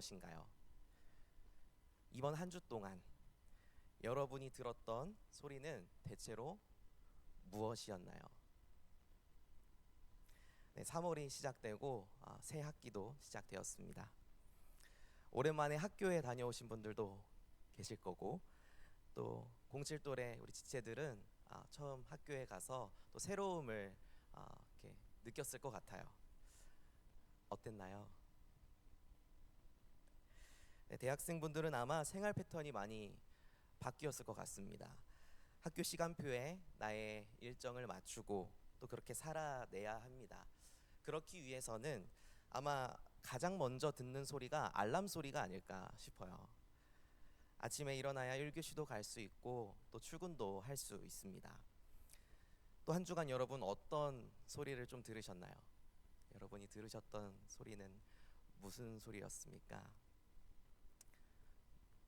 무엇인가요? 이번 한 주 동안 여러분이 들었던 소리는 대체로 무엇이었나요? 네, 3월이 시작되고 새 학기도 시작되었습니다. 오랜만에 학교에 다녀오신 분들도 계실 거고, 또 07또래 우리 지체들은 처음 학교에 가서 또 새로움을 이렇게 느꼈을 것 같아요. 어땠나요? 네, 대학생분들은 아마 생활 패턴이 많이 바뀌었을 것 같습니다. 학교 시간표에 나의 일정을 맞추고 또 그렇게 살아내야 합니다. 그렇기 위해서는 아마 가장 먼저 듣는 소리가 알람 소리가 아닐까 싶어요. 아침에 일어나야 1교시도 갈 수 있고 또 출근도 할 수 있습니다. 또 한 주간 여러분 어떤 소리를 좀 들으셨나요? 여러분이 들으셨던 소리는 무슨 소리였습니까?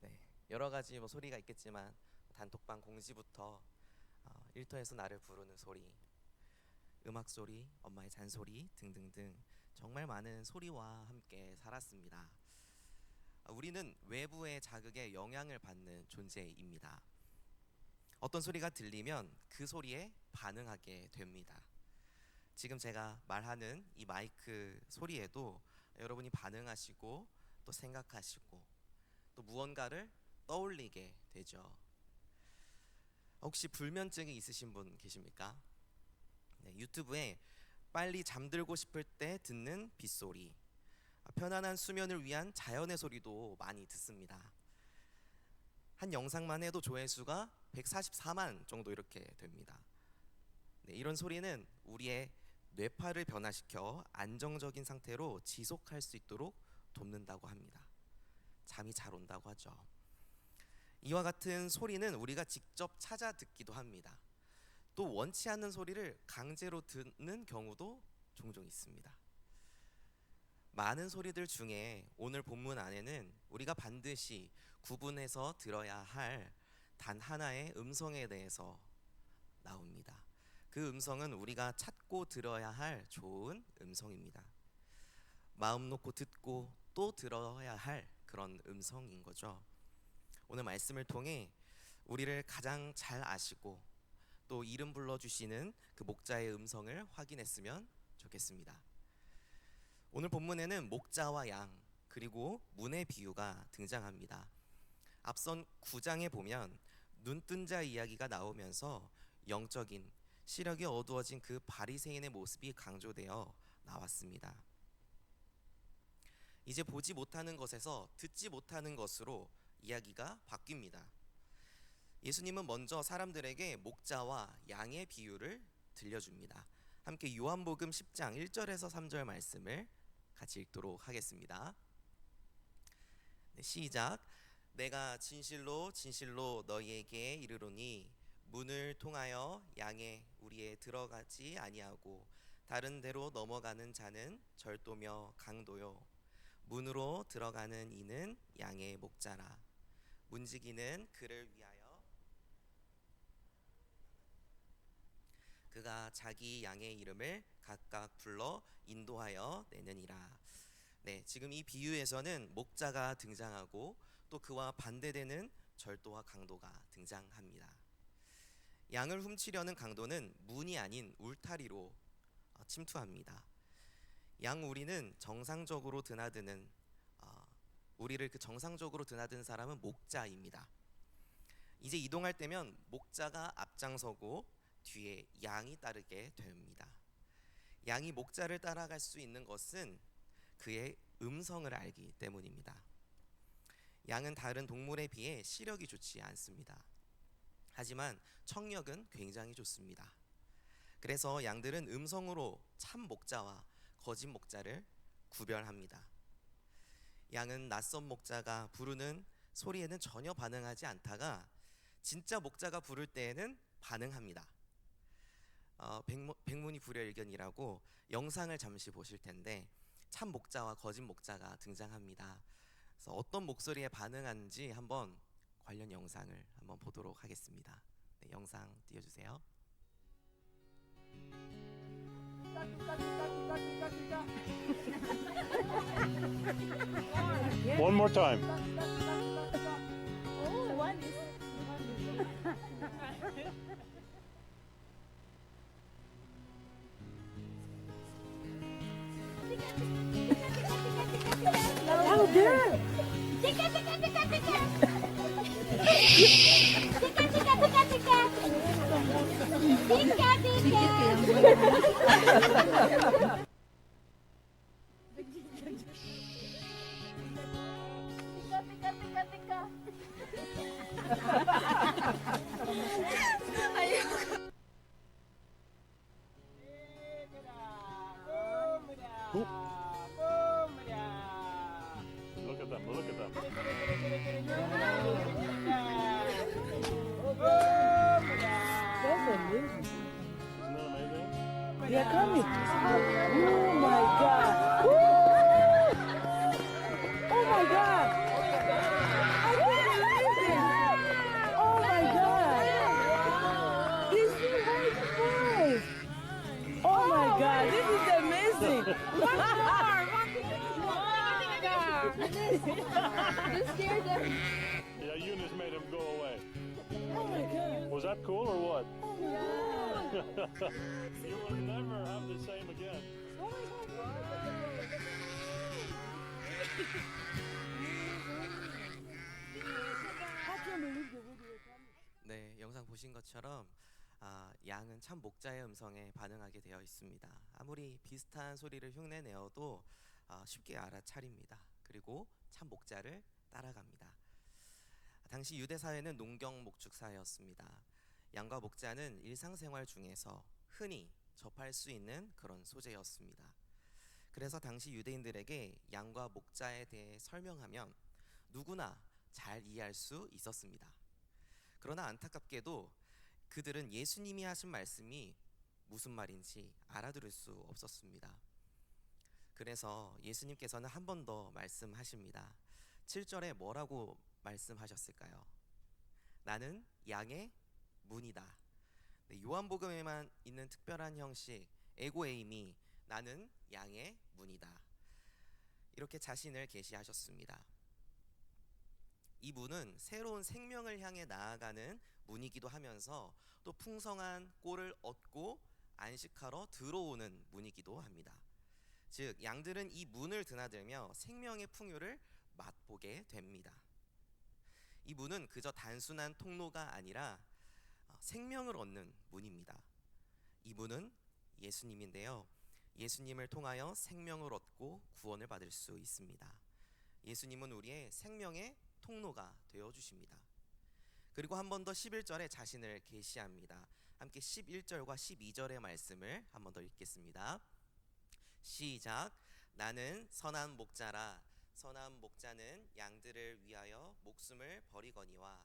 네, 여러 가지 소리가 있겠지만 단톡방 공지부터 일터에서 나를 부르는 소리, 음악 소리, 엄마의 잔소리 등등등 정말 많은 소리와 함께 살았습니다. 우리는 외부의 자극에 영향을 받는 존재입니다. 어떤 소리가 들리면 그 소리에 반응하게 됩니다. 지금 제가 말하는 이 마이크 소리에도 여러분이 반응하시고 또 생각하시고 또 무언가를 떠올리게 되죠. 혹시 불면증이 있으신 분 계십니까? 네, 유튜브에 빨리 잠들고 싶을 때 듣는 빗소리, 편안한 수면을 위한 자연의 소리도 많이 듣습니다. 한 영상만 해도 조회수가 144만 정도 이렇게 됩니다. 네, 이런 소리는 우리의 뇌파를 변화시켜 안정적인 상태로 지속할 수 있도록 돕는다고 합니다. 잠이 잘 온다고 하죠. 이와 같은 소리는 우리가 직접 찾아 듣기도 합니다. 또 원치 않는 소리를 강제로 듣는 경우도 종종 있습니다. 많은 소리들 중에 오늘 본문 안에는 우리가 반드시 구분해서 들어야 할 단 하나의 음성에 대해서 나옵니다. 그 음성은 우리가 찾고 들어야 할 좋은 음성입니다. 마음 놓고 듣고 또 들어야 할 그런 음성인 거죠. 오늘 말씀을 통해 우리를 가장 잘 아시고 또 이름 불러주시는 그 목자의 음성을 확인했으면 좋겠습니다. 오늘 본문에는 목자와 양 그리고 문의 비유가 등장합니다. 앞선 9장에 보면 눈뜬 자 이야기가 나오면서 영적인 시력이 어두워진 그 바리새인의 모습이 강조되어 나왔습니다. 이제 보지 못하는 것에서 듣지 못하는 것으로 이야기가 바뀝니다. 예수님은 먼저 사람들에게 목자와 양의 비유를 들려줍니다. 함께 요한복음 10장 1절에서 3절 말씀을 같이 읽도록 하겠습니다. 네, 시작. 내가 진실로 진실로 너희에게 이르노니 문을 통하여 양의 우리에 들어가지 아니하고 다른 데로 넘어가는 자는 절도며 강도요 문으로 들어가는 이는 양의 목자라. 문지기는 그를 위하여 그가 자기 양의 이름을 각각 불러 인도하여 내느니라. 네, 지금 이 비유에서는 목자가 등장하고 또 그와 반대되는 절도와 강도가 등장합니다. 양을 훔치려는 강도는 문이 아닌 울타리로 침투합니다. 양 우리는 정상적으로 드나드는 우리를 그 정상적으로 드나드는 사람은 목자입니다. 이제 이동할 때면 목자가 앞장서고 뒤에 양이 따르게 됩니다. 양이 목자를 따라갈 수 있는 것은 그의 음성을 알기 때문입니다. 양은 다른 동물에 비해 시력이 좋지 않습니다. 하지만 청력은 굉장히 좋습니다. 그래서 양들은 음성으로 참 목자와 거짓 목자를 구별합니다. 양은 낯선 목자가 부르는 소리에는 전혀 반응하지 않다가 진짜 목자가 부를 때에는 반응합니다. 백문이 불여일견이라고 영상을 잠시 보실 텐데 참 목자와 거짓 목자가 등장합니다. 그래서 어떤 목소리에 반응하는지 한번 관련 영상을 한번 보도록 하겠습니다. 네, 영상 띄워주세요. One more time. Oh, one is. Louder! Tika, tika, tika, tika! Tika, tika, tika, tika! Tika, tika! Tika, tika, tika, tika! Look at them. Look at them. That's amazing. Isn't that amazing? They are coming. Oh my God. Woo! Oh my God. I can't believe it. Oh my God. These two white boys. Oh my God. This is amazing. You scared them. Yeah, Eunice made him go away. Oh my God. Was that cool or what? Oh my God. You will never have the same again. I can't believe the way they were coming. 네, 영상 보신 것처럼 양은 참 목자의 음성에 반응하게 되어 있습니다. 아무리 비슷한 소리를 흉내내어도 쉽게 알아차립니다. 그리고 참 목자를 따라갑니다. 당시 유대 사회는 농경 목축 사회였습니다. 양과 목자는 일상생활 중에서 흔히 접할 수 있는 그런 소재였습니다. 그래서 당시 유대인들에게 양과 목자에 대해 설명하면 누구나 잘 이해할 수 있었습니다. 그러나 안타깝게도 그들은 예수님이 하신 말씀이 무슨 말인지 알아들을 수 없었습니다. 그래서 예수님께서는 한 번 더 말씀하십니다. 7절에 뭐라고 말씀하셨을까요? 나는 양의 문이다. 네, 요한복음에만 있는 특별한 형식 에고에임이 나는 양의 문이다. 이렇게 자신을 계시하셨습니다. 이 문은 새로운 생명을 향해 나아가는 문이기도 하면서 또 풍성한 꼴을 얻고 안식하러 들어오는 문이기도 합니다. 즉 양들은 이 문을 드나들며 생명의 풍요를 맛보게 됩니다. 이 문은 그저 단순한 통로가 아니라 생명을 얻는 문입니다. 이 문은 예수님인데요. 예수님을 통하여 생명을 얻고 구원을 받을 수 있습니다. 예수님은 우리의 생명의 통로가 되어 주십니다. 그리고 한 번 더 11절에 자신을 계시합니다. 함께 11절과 12절의 말씀을 한 번 더 읽겠습니다. 시작. 나는 선한 목자라. 선한 목자는 양들을 위하여 목숨을 버리거니와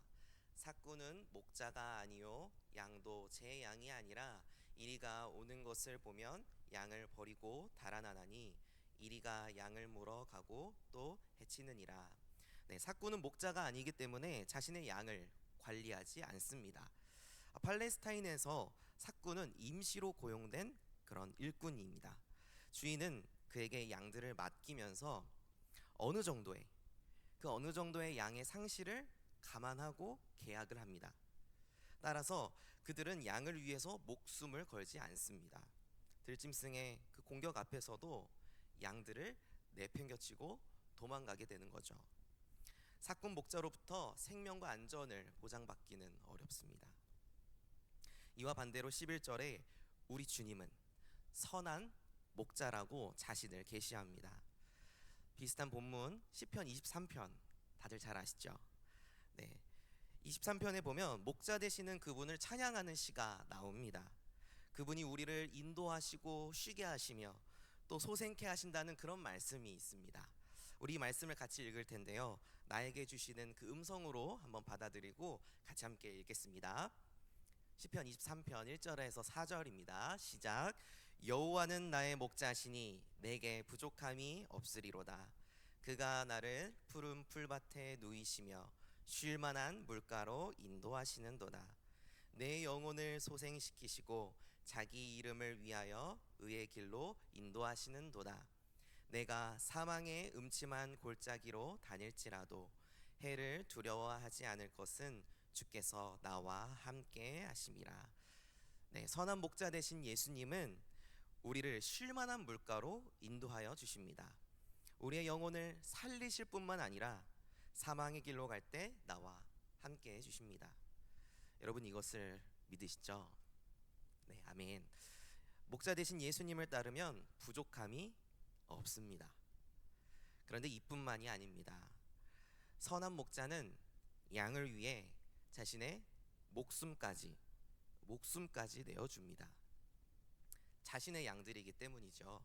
삭구는 목자가 아니요 양도 제 양이 아니라 이리가 오는 것을 보면 양을 버리고 달아나나니 이리가 양을 물어가고 또 해치느니라. 네, 삭구는 목자가 아니기 때문에 자신의 양을 관리하지 않습니다. 팔레스타인에서 삭구는 임시로 고용된 그런 일꾼입니다. 주인은 그에게 양들을 맡기면서 어느 정도의 양의 상실을 감안하고 계약을 합니다. 따라서 그들은 양을 위해서 목숨을 걸지 않습니다. 들짐승의 그 공격 앞에서도 양들을 내팽겨치고 도망가게 되는 거죠. 삭군 목자로부터 생명과 안전을 보장받기는 어렵습니다. 이와 반대로 11절에 우리 주님은 선한 목자라고 자신을 계시합니다. 비슷한 본문 시편 23편 다들 잘 아시죠? 네, 23편에 보면 목자 되시는 그분을 찬양하는 시가 나옵니다. 그분이 우리를 인도하시고 쉬게 하시며 또 소생케 하신다는 그런 말씀이 있습니다. 우리 이 말씀을 같이 읽을 텐데요. 나에게 주시는 그 음성으로 한번 받아들이고 같이 함께 읽겠습니다. 시편 23편 1절에서 4절입니다. 시작. 여호와는 나의 목자시니 내게 부족함이 없으리로다. 그가 나를 푸른 풀밭에 누이시며 쉴 만한 물가로 인도하시는도다. 내 영혼을 소생시키시고 자기 이름을 위하여 의의 길로 인도하시는도다. 내가 사망의 음침한 골짜기로 다닐지라도 해를 두려워하지 않을 것은 주께서 나와 함께 하심이라. 네, 선한 목자 되신 예수님은 우리를 쉴만한 물가로 인도하여 주십니다. 우리의 영혼을 살리실 뿐만 아니라 사망의 길로 갈 때 나와 함께 해 주십니다. 여러분 이것을 믿으시죠? 네, 아멘. 목자 되신 예수님을 따르면 부족함이 없습니다. 그런데 이뿐만이 아닙니다. 선한 목자는 양을 위해 자신의 목숨까지 내어줍니다. 자신의 양들이기 때문이죠.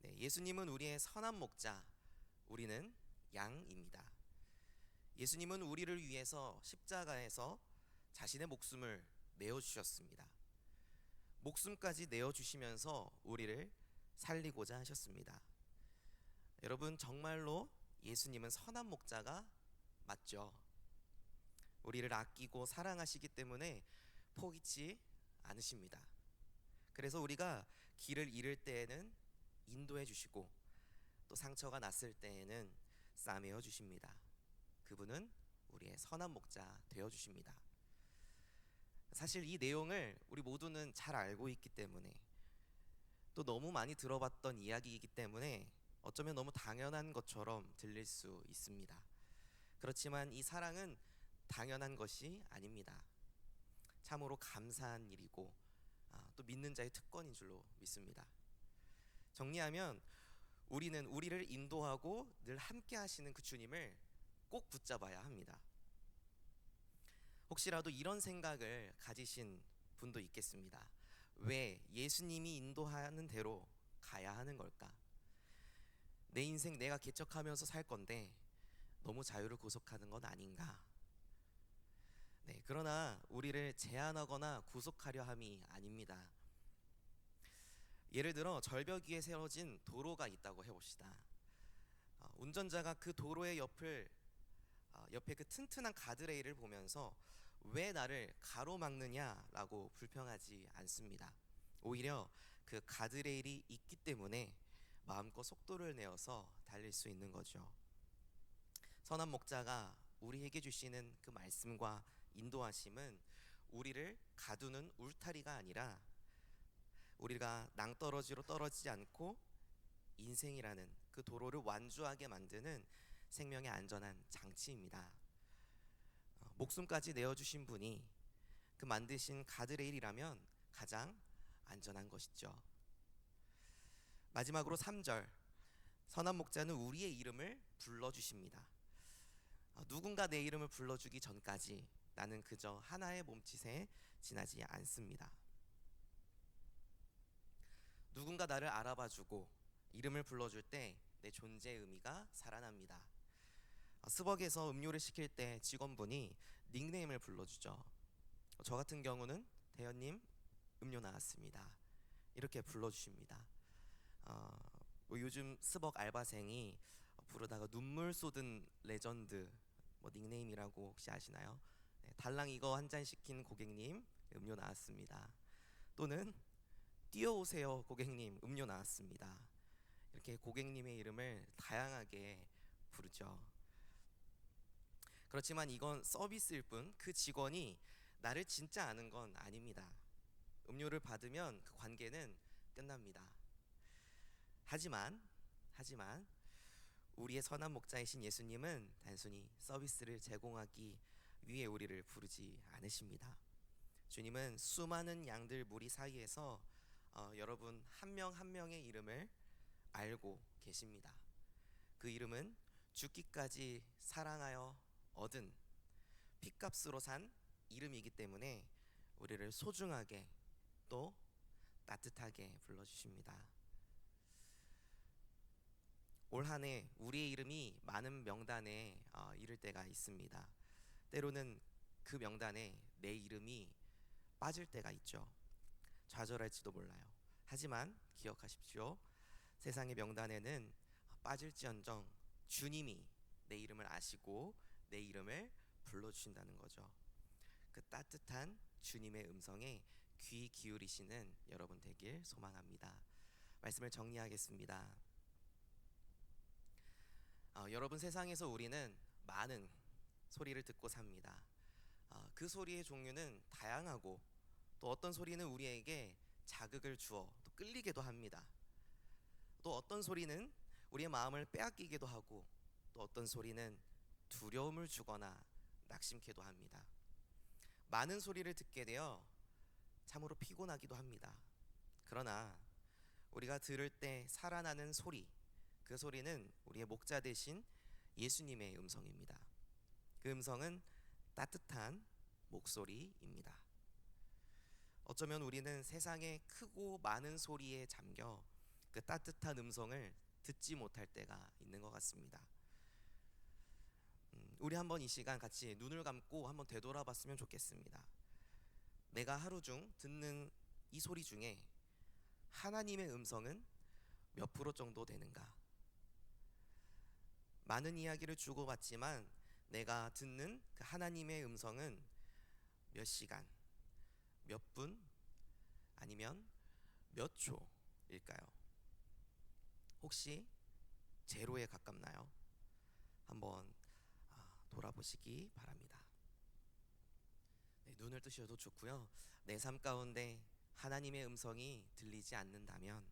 네, 예수님은 우리의 선한 목자, 우리는 양입니다. 예수님은 우리를 위해서 십자가에서 자신의 목숨을 내어주셨습니다. 목숨까지 내어주시면서 우리를 살리고자 하셨습니다. 여러분 정말로 예수님은 선한 목자가 맞죠? 우리를 아끼고 사랑하시기 때문에 포기치 않으십니다. 그래서 우리가 길을 잃을 때에는 인도해 주시고 또 상처가 났을 때에는 싸매어 주십니다. 그분은 우리의 선한 목자 되어 주십니다. 사실 이 내용을 우리 모두는 잘 알고 있기 때문에 또 너무 많이 들어봤던 이야기이기 때문에 어쩌면 너무 당연한 것처럼 들릴 수 있습니다. 그렇지만 이 사랑은 당연한 것이 아닙니다. 참으로 감사한 일이고 또 믿는 자의 특권인 줄로 믿습니다. 정리하면 우리는 우리를 인도하고 늘 함께 하시는 그 주님을 꼭 붙잡아야 합니다. 혹시라도 이런 생각을 가지신 분도 있겠습니다. 왜 예수님이 인도하는 대로 가야 하는 걸까? 내 인생 내가 개척하면서 살 건데 너무 자유를 구속하는 건 아닌가? 네, 그러나 우리를 제한하거나 구속하려 함이 아닙니다. 예를 들어 절벽 위에 세워진 도로가 있다고 해봅시다. 운전자가 그 도로의 옆에 그 튼튼한 가드레일을 보면서 왜 나를 가로막느냐라고 불평하지 않습니다. 오히려 그 가드레일이 있기 때문에 마음껏 속도를 내어서 달릴 수 있는 거죠. 선한 목자가 우리에게 주시는 그 말씀과 인도하심은 우리를 가두는 울타리가 아니라 우리가 낭떠러지로 떨어지지 않고 인생이라는 그 도로를 완주하게 만드는 생명의 안전한 장치입니다. 목숨까지 내어주신 분이 그 만드신 가드레일이라면 가장 안전한 것이죠. 마지막으로 3절, 선한 목자는 우리의 이름을 불러주십니다. 누군가 내 이름을 불러주기 전까지 나는 그저 하나의 몸짓에 지나지 않습니다. 누군가 나를 알아봐주고 이름을 불러줄 때 내 존재의 의미가 살아납니다. 스벅에서 음료를 시킬 때 직원분이 닉네임을 불러주죠. 저 같은 경우는 대현님 음료 나왔습니다. 이렇게 불러주십니다. 요즘 스벅 알바생이 부르다가 눈물 쏟은 레전드 닉네임이라고 혹시 아시나요? 네, 달랑 이거 한 잔 시킨 고객님 음료 나왔습니다. 또는 뛰어오세요 고객님 음료 나왔습니다. 이렇게 고객님의 이름을 다양하게 부르죠. 그렇지만 이건 서비스일 뿐 그 직원이 나를 진짜 아는 건 아닙니다. 음료를 받으면 그 관계는 끝납니다. 하지만 우리의 선한 목자이신 예수님은 단순히 서비스를 제공하기 위해 우리를 부르지 않으십니다. 주님은 수많은 양들 무리 사이에서 여러분 한 명 한 명의 이름을 알고 계십니다. 그 이름은 죽기까지 사랑하여 얻은 핏값으로 산 이름이기 때문에 우리를 소중하게 또 따뜻하게 불러주십니다. 올 한 해 우리의 이름이 많은 명단에 이를 때가 있습니다. 때로는 그 명단에 내 이름이 빠질 때가 있죠. 좌절할지도 몰라요. 하지만 기억하십시오. 세상의 명단에는 빠질지언정 주님이 내 이름을 아시고 내 이름을 불러주신다는 거죠. 그 따뜻한 주님의 음성에 귀 기울이시는 여러분 되길 소망합니다. 말씀을 정리하겠습니다. 여러분, 세상에서 우리는 많은 소리를 듣고 삽니다. 그 소리의 종류는 다양하고, 또 어떤 소리는 우리에게 자극을 주어 또 끌리게도 합니다. 또 어떤 소리는 우리의 마음을 빼앗기기도 하고, 또 어떤 소리는 두려움을 주거나 낙심케도 합니다. 많은 소리를 듣게 되어 참으로 피곤하기도 합니다. 그러나 우리가 들을 때 살아나는 소리, 그 소리는 우리의 목자 되신 예수님의 음성입니다. 그 음성은 따뜻한 목소리입니다. 어쩌면 우리는 세상의 크고 많은 소리에 잠겨 그 따뜻한 음성을 듣지 못할 때가 있는 것 같습니다. 우리 한번 이 시간 같이 눈을 감고 한번 되돌아봤으면 좋겠습니다. 내가 하루 중 듣는 이 소리 중에 하나님의 음성은 몇 프로 정도 되는가? 많은 이야기를 주고받지만 내가 듣는 그 하나님의 음성은 몇 시간, 몇 분, 아니면 몇 초일까요? 혹시 제로에 가깝나요? 한번 돌아보시기 바랍니다. 눈을 뜨셔도 좋고요. 내 삶 가운데 하나님의 음성이 들리지 않는다면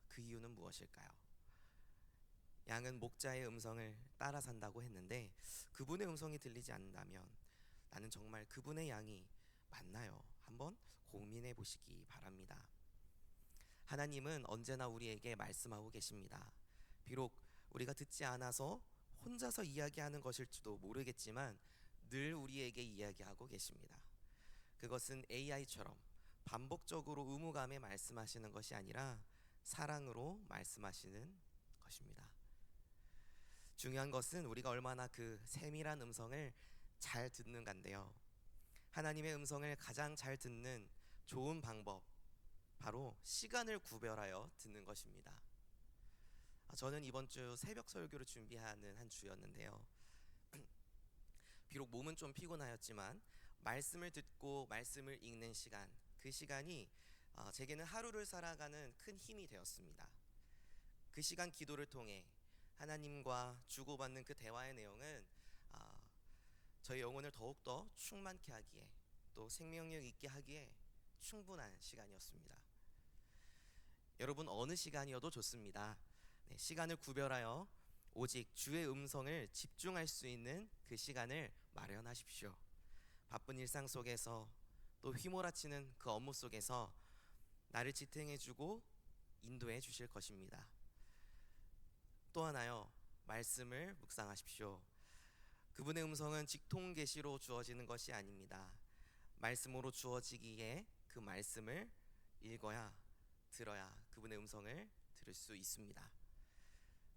그 이유는 무엇일까요? 양은 목자의 음성을 따라 산다고 했는데 그분의 음성이 들리지 않는다면 나는 정말 그분의 양이 맞나요? 한번 고민해 보시기 바랍니다. 하나님은 언제나 우리에게 말씀하고 계십니다. 비록 우리가 듣지 않아서 혼자서 이야기하는 것일지도 모르겠지만 늘 우리에게 이야기하고 계십니다. 그것은 AI처럼 반복적으로 의무감에 말씀하시는 것이 아니라 사랑으로 말씀하시는 것입니다. 중요한 것은 우리가 얼마나 그 세밀한 음성을 잘 듣는가인데요. 하나님의 음성을 가장 잘 듣는 좋은 방법, 바로 시간을 구별하여 듣는 것입니다. 저는 이번 주 새벽 설교를 준비하는 한 주였는데요. 비록 몸은 좀 피곤하였지만 말씀을 듣고 말씀을 읽는 시간, 그 시간이 제게는 하루를 살아가는 큰 힘이 되었습니다. 그 시간 기도를 통해 하나님과 주고받는 그 대화의 내용은 저희 영혼을 더욱더 충만케 하기에, 또 생명력 있게 하기에 충분한 시간이었습니다. 여러분, 어느 시간이어도 좋습니다. 시간을 구별하여 오직 주의 음성을 집중할 수 있는 그 시간을 마련하십시오. 바쁜 일상 속에서, 또 휘몰아치는 그 업무 속에서 나를 지탱해주고 인도해 주실 것입니다. 또 하나요, 말씀을 묵상하십시오. 그분의 음성은 직통 계시로 주어지는 것이 아닙니다. 말씀으로 주어지기에 그 말씀을 읽어야, 들어야 그분의 음성을 들을 수 있습니다.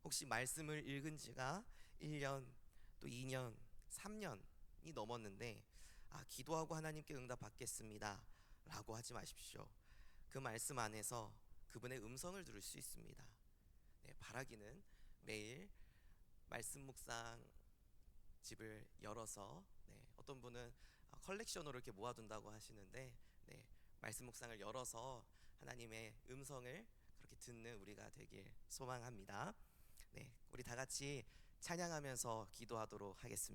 혹시 말씀을 읽은 지가 1년, 또 2년, 3년이 넘었는데 기도하고 하나님께 응답 받겠습니다 라고 하지 마십시오. 그 말씀 안에서 그분의 음성을 들을 수 있습니다. 바라기는 매일 말씀 묵상 집을 열어서, 어떤 분은 컬렉션으로 이렇게 모아둔다고 하시는데, 말씀 묵상을 열어서 하나님의 음성을 그렇게 듣는 우리가 되길 소망합니다. 우리 다 같이 찬양하면서 기도하도록 하겠습니다.